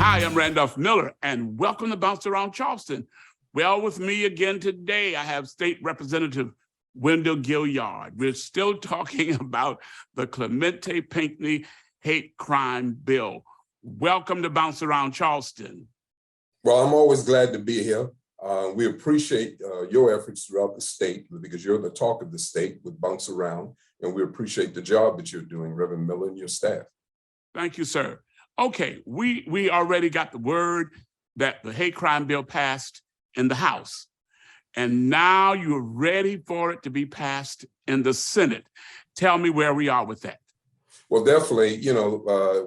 Hi, I'm Randolph Miller, and welcome to Bounce Around Charleston. Well, with me again today, I have State Representative Wendell Gilliard. We're still talking about the Clemente Pinckney hate crime bill. Welcome to Bounce Around Charleston. Well, I'm always glad to be here. We appreciate your efforts throughout the state because you're the talk of the state with Bounce Around, and we appreciate the job that you're doing, Reverend Miller, and your staff. Thank you, sir. Okay, we already got the word that the hate crime bill passed in the House, and now you're ready for it to be passed in the Senate. Tell me where we are with that. Well, definitely,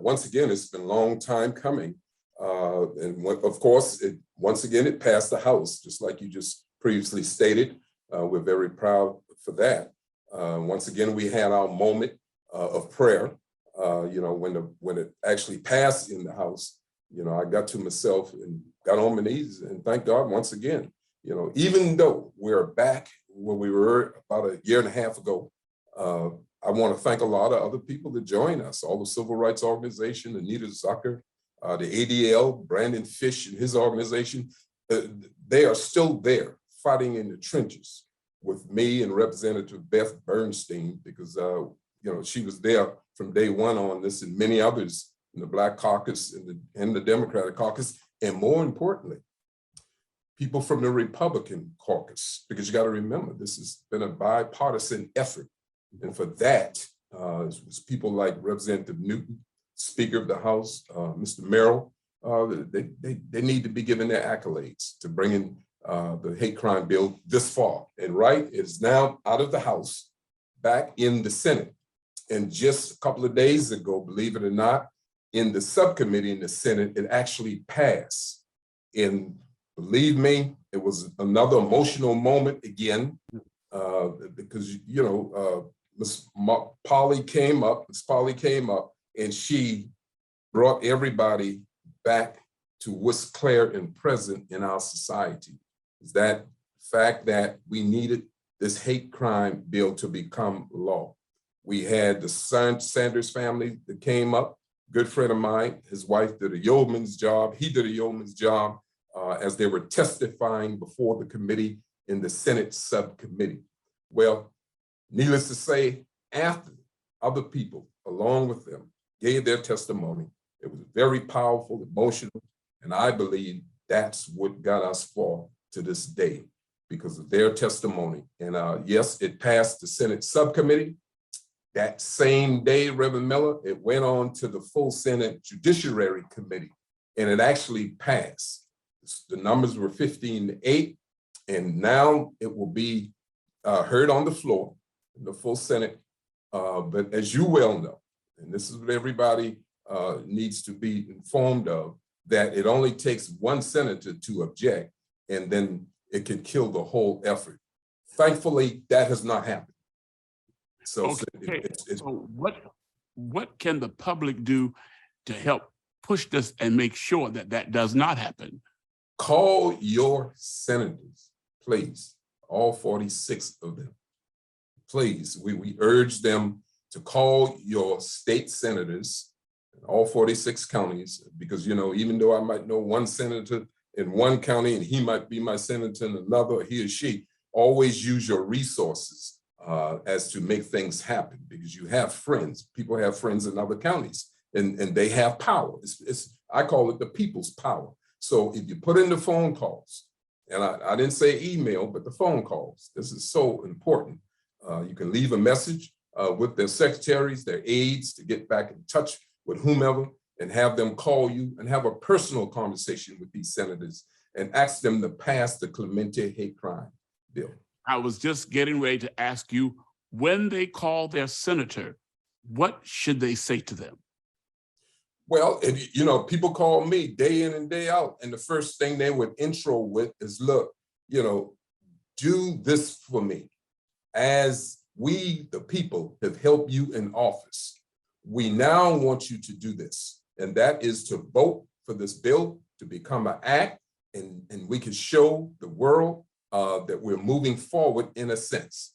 once again, it's been a long time coming. And of course, once again, it passed the House, just like you just previously stated. We're very proud for that. Once again, we had our moment of prayer. When it actually passed in the House, I got to myself and got on my knees and thank God once again. Even though we're back where we were about a year and a half ago, I want to thank a lot of other people that joined us, all the civil rights organization, Anita Zucker, the ADL, Brandon Fish and his organization. They are still there fighting in the trenches with me and Representative Beth Bernstein, because she was there from day one on this, and many others in the Black Caucus and the Democratic Caucus, and more importantly, people from the Republican Caucus, because you got to remember, this has been a bipartisan effort. And for that, it was people like Representative Newton, Speaker of the House, Mr. Merrill. They need to be given their accolades to bringing the hate crime bill this far. And right, it's now out of the House, back in the Senate. And just a couple of days ago, believe it or not, in the subcommittee in the Senate, it actually passed. And believe me, it was another emotional moment again, because, Ms. Polly came up, and she brought everybody back to what's clear and present in our society. Is that fact that we needed this hate crime bill to become law. We had the Sanders family that came up, good friend of mine, his wife did a yeoman's job, he did a yeoman's job as they were testifying before the committee in the Senate subcommittee. Well, needless to say, after other people, along with them, gave their testimony, it was very powerful, emotional, and I believe that's what got us far to this day because of their testimony. And yes, it passed the Senate subcommittee. That same day, Reverend Miller, it went on to the full Senate Judiciary Committee, and it actually passed. The numbers were 15-8, and now it will be heard on the floor in the full Senate. But as you well know, and this is what everybody needs to be informed of, that it only takes one senator to object, and then it can kill the whole effort. Thankfully, that has not happened. So, okay. So what can the public do to help push this and make sure that that does not happen? Call your senators, please, all 46 of them. Please, we urge them to call your state senators in all 46 counties, because, even though I might know one senator in one county and he might be my senator in another, he or she, always use your resources as to make things happen, because you have friends. People have friends in other counties, and they have power. I call it the people's power. So if you put in the phone calls, and I didn't say email, but the phone calls, this is so important. You can leave a message with their secretaries, their aides, to get back in touch with whomever and have them call you and have a personal conversation with these senators and ask them to pass the Clemente hate crime bill. I was just getting ready to ask you, when they call their senator, what should they say to them? Well, people call me day in and day out, and the first thing they would intro with is, look, do this for me. As we, the people, have helped you in office, we now want you to do this, and that is to vote for this bill to become an act, and we can show the world that we're moving forward in a sense.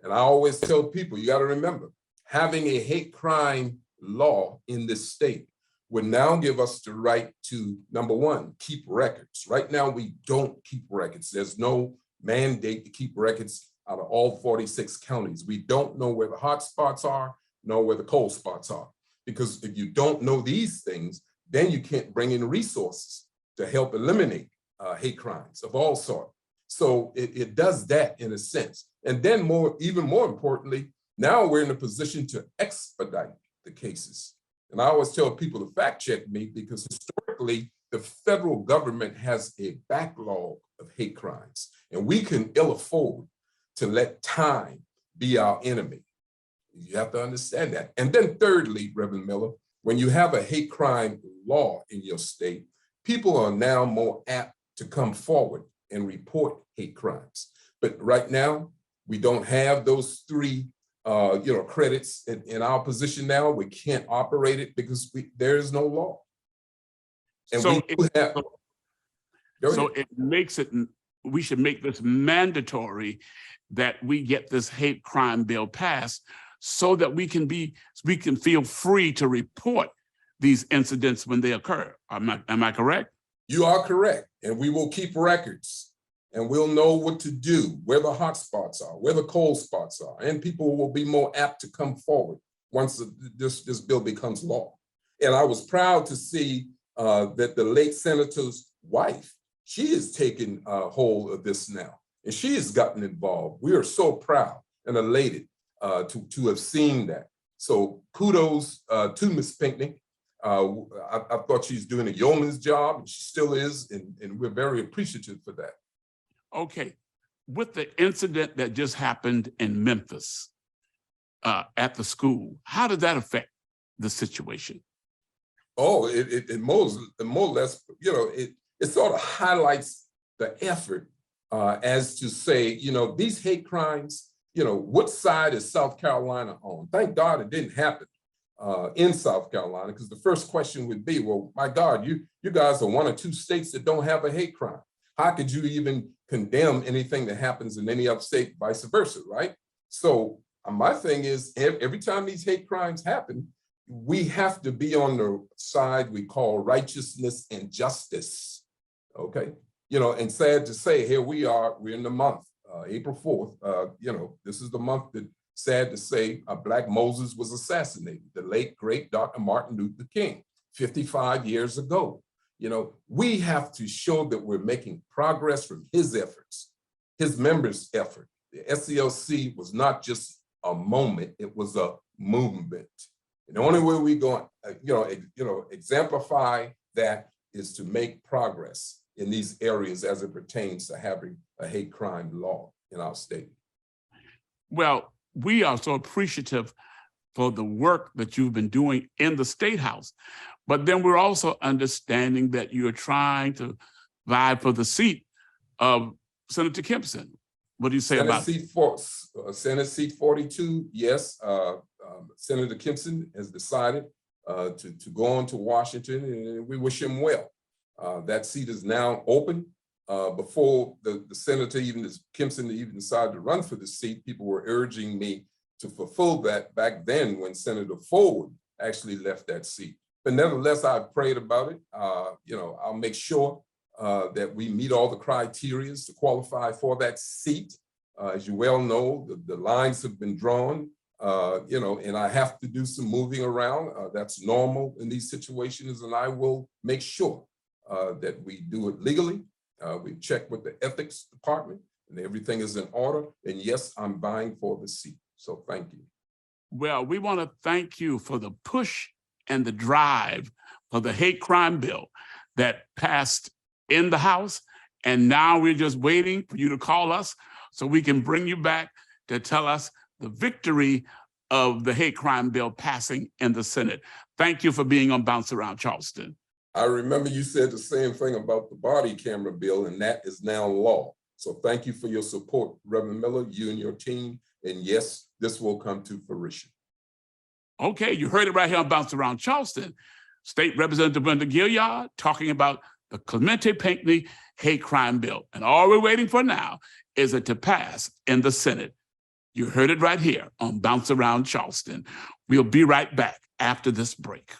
And I always tell people, you got to remember, having a hate crime law in this state would now give us the right to, number one, keep records. Right now, we don't keep records. There's no mandate to keep records out of all 46 counties. We don't know where the hot spots are, nor where the cold spots are. Because if you don't know these things, then you can't bring in resources to help eliminate hate crimes of all sorts. So it does that in a sense. And then even more importantly, now we're in a position to expedite the cases. And I always tell people to fact check me, because historically, the federal government has a backlog of hate crimes, and we can ill afford to let time be our enemy. You have to understand that. And then thirdly, Reverend Miller, when you have a hate crime law in your state, people are now more apt to come forward and report hate crimes. But right now, we don't have those three credits in our position now. We can't operate it because there is no law. And so it makes it, we should make this mandatory that we get this hate crime bill passed so that we can feel free to report these incidents when they occur. Am I correct? You are correct. And we will keep records. And we'll know what to do, where the hot spots are, where the cold spots are, and people will be more apt to come forward once this bill becomes law. And I was proud to see that the late senator's wife, she is taking hold of this now, and she has gotten involved. We are so proud and elated to have seen that. So kudos to Ms. Pinckney. I thought she's doing a yeoman's job, and she still is, and we're very appreciative for that. Okay, with the incident that just happened in Memphis at the school, how did that affect the situation? Oh, it more or less, it sort of highlights the effort as to say, these hate crimes, what side is South Carolina on? Thank God it didn't happen in South Carolina, because the first question would be, well, my God, you guys are one or two states that don't have a hate crime. How could you even condemn anything that happens in any other state, vice versa, right? So my thing is, every time these hate crimes happen, we have to be on the side we call righteousness and justice, okay? And sad to say, here we're in the month, April 4th, this is the month that, sad to say, Black Moses was assassinated, the late, great Dr. Martin Luther King, 55 years ago. We have to show that we're making progress from his efforts, his members' effort. The SCLC was not just a moment, it was a movement. And the only way we go, exemplify that is to make progress in these areas as it pertains to having a hate crime law in our state. Well, we are so appreciative for the work that you've been doing in the State House. But then we're also understanding that you're trying to vie for the seat of Senator Kempson. What do you say about Senate seat 42? Yes, Senator Kempson has decided to go on to Washington, and we wish him well. That seat is now open. Before the senator, Kempson even decided to run for the seat, people were urging me to fulfill that back then when Senator Forward actually left that seat. But nevertheless, I've prayed about it. I'll make sure that we meet all the criteria to qualify for that seat. As you well know, the lines have been drawn, and I have to do some moving around. That's normal in these situations, and I will make sure that we do it legally. We check with the ethics department, and everything is in order. And yes, I'm vying for the seat. So thank you. Well, we want to thank you for the push and the drive for the hate crime bill that passed in the House. And now we're just waiting for you to call us so we can bring you back to tell us the victory of the hate crime bill passing in the Senate. Thank you for being on Bounce Around Charleston. I remember you said the same thing about the body camera bill, and that is now law. So thank you for your support, Reverend Miller, you and your team. And yes, this will come to fruition. Okay, you heard it right here on Bounce Around Charleston. State Representative Wendell Gilliard talking about the Clemente Pinckney hate crime bill. And all we're waiting for now is it to pass in the Senate. You heard it right here on Bounce Around Charleston. We'll be right back after this break.